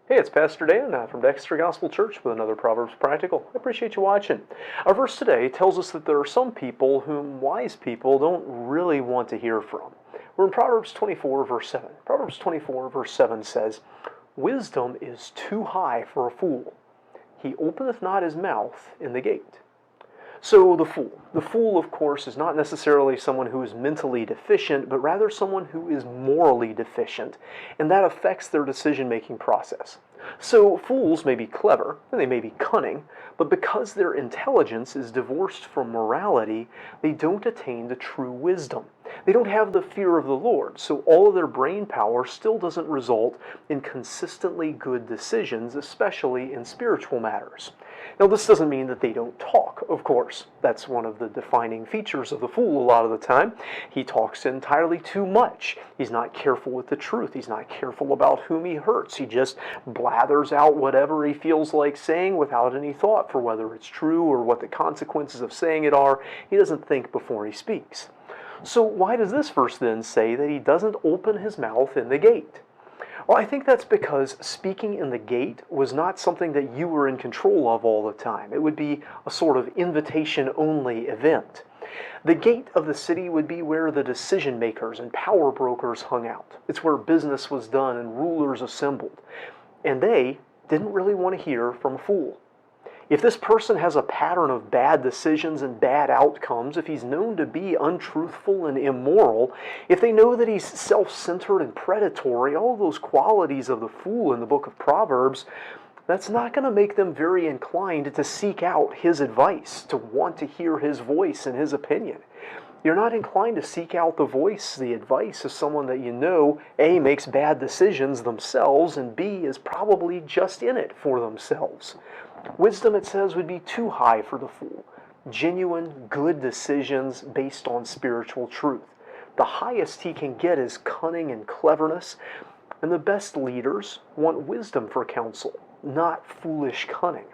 Hey, it's Pastor Dan from Dexter Gospel Church with another Proverbs Practical. I appreciate you watching. Our verse today tells us that there are some people whom wise people don't really want to hear from. We're in Proverbs 24, verse 7. Proverbs 24, verse 7 says, "Wisdom is too high for a fool. He openeth not his mouth in the gate." So the fool, of course, is not necessarily someone who is mentally deficient, but rather someone who is morally deficient, and that affects their decision-making process. So fools may be clever, and they may be cunning, but because their intelligence is divorced from morality, they don't attain to true wisdom. They don't have the fear of the Lord, so all of their brain power still doesn't result in consistently good decisions, especially in spiritual matters. Now, this doesn't mean that they don't talk, of course. That's one of the defining features of the fool a lot of the time. He talks entirely too much. He's not careful with the truth. He's not careful about whom he hurts. He just blathers out whatever he feels like saying without any thought for whether it's true or what the consequences of saying it are. He doesn't think before he speaks. So why does this verse then say that he doesn't open his mouth in the gate? Well, I think that's because speaking in the gate was not something that you were in control of all the time. It would be a sort of invitation-only event. The gate of the city would be where the decision makers and power brokers hung out. It's where business was done and rulers assembled. And they didn't really want to hear from a fool. If this person has a pattern of bad decisions and bad outcomes, if he's known to be untruthful and immoral, if they know that he's self-centered and predatory, all of those qualities of the fool in the book of Proverbs, that's not going to make them very inclined to seek out his advice, to want to hear his voice and his opinion. You're not inclined to seek out the advice of someone that you know, A, makes bad decisions themselves, and B, is probably just in it for themselves. Wisdom, it says, would be too high for the fool. Genuine, good decisions based on spiritual truth. The highest he can get is cunning and cleverness, and the best leaders want wisdom for counsel, not foolish cunning.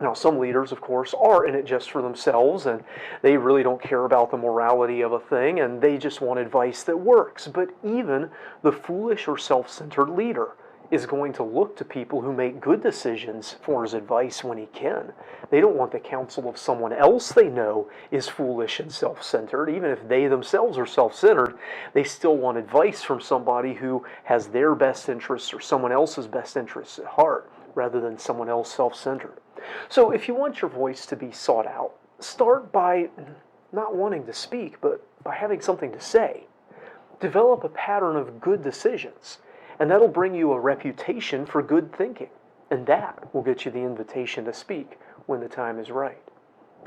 Now, some leaders, of course, are in it just for themselves, and they really don't care about the morality of a thing, and they just want advice that works. But even the foolish or self-centered leader is going to look to people who make good decisions for his advice when he can. They don't want the counsel of someone else they know is foolish and self-centered. Even if they themselves are self-centered, they still want advice from somebody who has their best interests or someone else's best interests at heart, rather than someone else self-centered. So if you want your voice to be sought out, start by not wanting to speak, but by having something to say. Develop a pattern of good decisions, and that'll bring you a reputation for good thinking, and that will get you the invitation to speak when the time is right.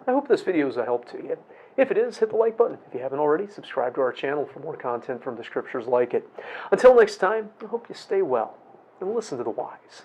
I hope this video is a help to you. If it is, hit the like button. If you haven't already, subscribe to our channel for more content from the scriptures like it. Until next time, I hope you stay well and listen to the wise.